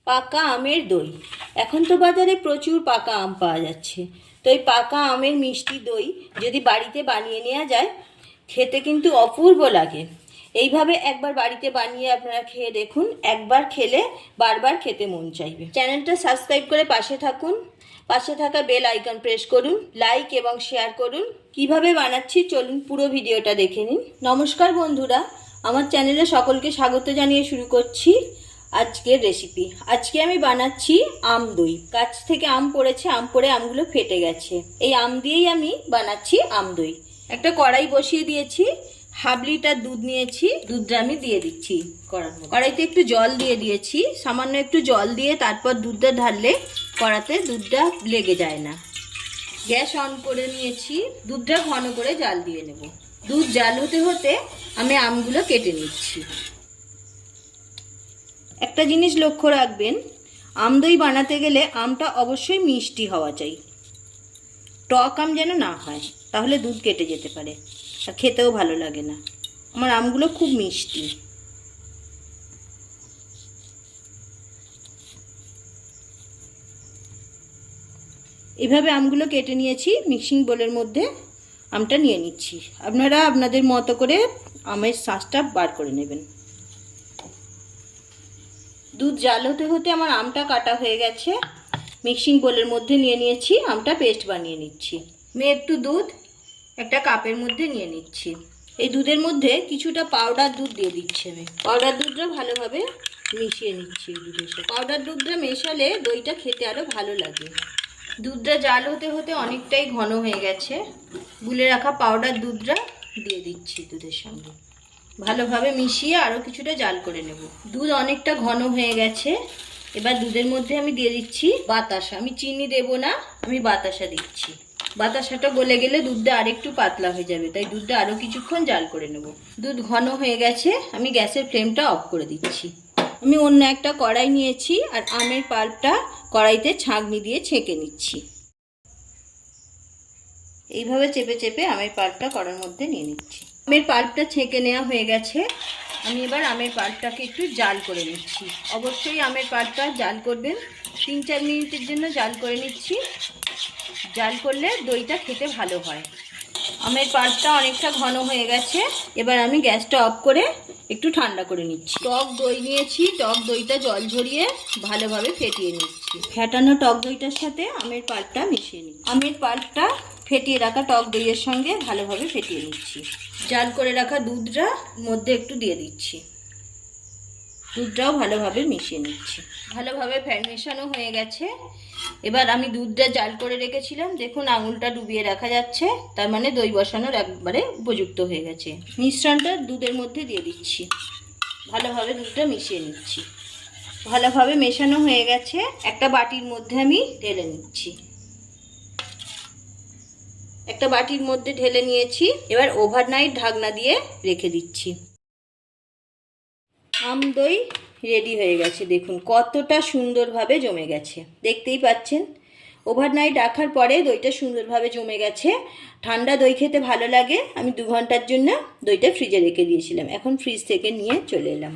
পাকা আমের দই। এখন তো বাজারে প্রচুর পাকা আম পাওয়া যাচ্ছে, তো এই পাকা আমের মিষ্টি দই যদি বাড়িতে বানিয়ে নেওয়া যায়, খেতে কিন্তু অপূর্ব লাগে। এইভাবে একবার বাড়িতে বানিয়ে আপনারা খেয়ে দেখুন, একবার খেলে বারবার খেতে মন চাইবে। চ্যানেলটা সাবস্ক্রাইব করে পাশে থাকুন, পাশে থাকা বেল আইকন প্রেস করুন, লাইক এবং শেয়ার করুন। কিভাবে বানাচ্ছি চলুন পুরো ভিডিওটা দেখে নিন। নমস্কার বন্ধুরা, আমার চ্যানেলে সকলকে স্বাগত জানিয়ে শুরু করছি আজকের রেসিপি। আজকে আমি বানাচ্ছি আম দই। গাছ থেকে আম পড়েছে, আম পড়ে আমগুলো ফেটে গেছে, এই আম দিয়েই আমি বানাচ্ছি আম দই। একটা কড়াই বসিয়ে দিয়েছি, হাফ লিটার দুধ নিয়েছি, দুধটা আমি দিয়ে দিচ্ছি কড়াইতে। একটু জল দিয়ে দিয়েছি, সামান্য একটু জল দিয়ে তারপর দুধটা ঢাললে কড়াতে দুধটা লেগে যায় না। গ্যাস অন করে নিয়েছি, দুধটা ঘন করে জাল দিয়ে নেব। দুধ জাল হতে হতে আমি আমগুলো কেটে নিচ্ছি। একটা জিনিস লক্ষ্য রাখবেন, আম দই বানাতে গেলে আমটা অবশ্যই মিষ্টি হওয়া চাই, টক আম যেন না হয়, তাহলে দুধ কেটে যেতে পারে আর খেতেও ভালো লাগে না। আমার আমগুলো খুব মিষ্টি। এভাবে আমগুলো কেটে নিয়েছি, মিক্সিং বোলের মধ্যে আমটা নিয়ে নিচ্ছি। আপনারা আপনাদের মতো করে আমের শাঁসটা বার করে নেবেন। দুধ জাল হতে হতে আমার আমটা কাটা হয়ে গেছে, মিক্সিং বোলের মধ্যে নিয়ে নিয়েছি, আমটা পেস্ট বানিয়ে নিচ্ছি। আমি একটু দুধ একটা কাপের মধ্যে নিয়ে নিচ্ছি। এই দুধের মধ্যে কিছুটা পাউডার দুধ দিয়ে দিচ্ছি। আমি পাউডার দুধটা ভালোভাবে মিশিয়ে নিচ্ছি। দুধের সাথে পাউডার দুধটা মেশালে দইটা খেতে আরও ভালো লাগে। দুধটা জাল হতে হতে অনেকটাই ঘন হয়ে গেছে, গুলে রাখা পাউডার দুধটা দিয়ে দিচ্ছি দুধের সঙ্গে। ভালোভাবে মিশিয়ে আরও কিছুটা জাল করে নেব। দুধ অনেকটা ঘন হয়ে গেছে, এবার দুধের মধ্যে আমি দিয়ে দিচ্ছি বাতাসা। আমি চিনি দেব না, আমি বাতাসা দিচ্ছি। বাতাসাটা গলে গেলে দুধটা আরেকটু পাতলা হয়ে যাবে, তাই দুধটা আরও কিছুক্ষণ জাল করে নেব। দুধ ঘন হয়ে গেছে, আমি গ্যাসের ফ্লেমটা অফ করে দিচ্ছি। আমি অন্য একটা কড়াই নিয়েছি আর আমের পাল্পটা কড়াইতে ছাঁকনি দিয়ে ছেঁকে নিচ্ছি। এইভাবে চেপে চেপে আমের পাল্পটা কড়ার মধ্যে নিয়ে নিচ্ছি। আমের পাল্পটা ছেঁকে নেওয়া হয়ে গেছে, আমি এবার আমের পাল্পটাকে একটু জাল করে নিচ্ছি। অবশ্যই আমের পাল্পটা জাল করবেন, 3-4 মিনিটের জন্য জাল করে নিচ্ছি। জাল করলে দইটা খেতে ভালো হয়। আমের পাল্পটা অনেকটা ঘন হয়ে গেছে, এবার আমি গ্যাসটা অফ করে একটু ঠান্ডা করে নিচ্ছি। টক দই নিয়েছি, টক দইটা জল ঝরিয়ে ভালোভাবে ফেটিয়ে নিচ্ছি। ফেটানো টক দইটার সাথে আমের পাল্পটা মিশিয়ে নিচ্ছি। আমের পাল্পটা ফেটিয়ে রাখা টক দইয়ের সঙ্গে ভালোভাবে ফেটিয়ে নিচ্ছি। জাল করে রাখা দুধটা মধ্যে একটু দিয়ে দিচ্ছি, দুধটাও ভালোভাবে মিশিয়ে নিচ্ছি। ভালোভাবে মেশানো হয়ে গেছে। এবার আমি দুধটা জাল করে রেখেছিলাম, দেখুন আঙুলটা ডুবিয়ে রাখা যাচ্ছে, তার মানে দই বসানোর একবারে উপযুক্ত হয়ে গেছে। মিশ্রণটা দুধের মধ্যে দিয়ে দিচ্ছি, ভালোভাবে দুধটা মিশিয়ে নিচ্ছি। ভালোভাবে মেশানো হয়ে গেছে, একটা বাটির মধ্যে আমি ঢেলে নিচ্ছি। একটা বাটির মধ্যে ঢেলে নিয়েছি, এবার ওভারনাইট ঢাকনা দিয়ে রেখে দিচ্ছি। আম দই রেডি হয়ে গেছে, দেখুন কতটা সুন্দরভাবে জমে গেছে, দেখতেই পাচ্ছেন। ওভারনাইট রাখার পরে দইটা সুন্দরভাবে জমে গেছে। ঠান্ডা দই খেতে ভালো লাগে, আমি 2 ঘন্টার জন্য দইটা ফ্রিজে রেখে দিয়েছিলাম, এখন ফ্রিজ থেকে নিয়ে চলে এলাম।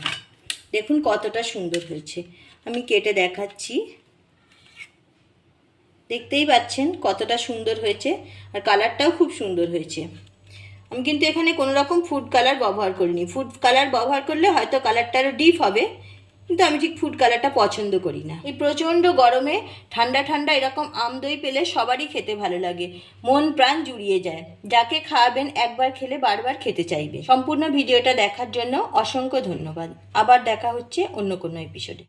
দেখুন কতটা সুন্দর হয়েছে, আমি কেটে দেখাচ্ছি। দেখতেই পাচ্ছেন কতটা সুন্দর হয়েছে, আর কালারটাও খুব সুন্দর হয়েছে। আমি কিন্তু এখানে কোনো রকম ফুড কালার ব্যবহার করিনি। ফুড কালার ব্যবহার করলে হয়তো কালারটা আরও ডিপ হবে, কিন্তু আমি ঠিক ফুড কালারটা পছন্দ করি না। এই প্রচণ্ড গরমে ঠান্ডা ঠান্ডা এরকম আম দই পেলে সবারই খেতে ভালো লাগে, মন প্রাণ জুড়িয়ে যায়। যাকে খাওয়াবেন একবার খেলে বারবার খেতে চাইবে। সম্পূর্ণ ভিডিওটা দেখার জন্য অসংখ্য ধন্যবাদ। আবার দেখা হচ্ছে অন্য কোনো এপিসোডে।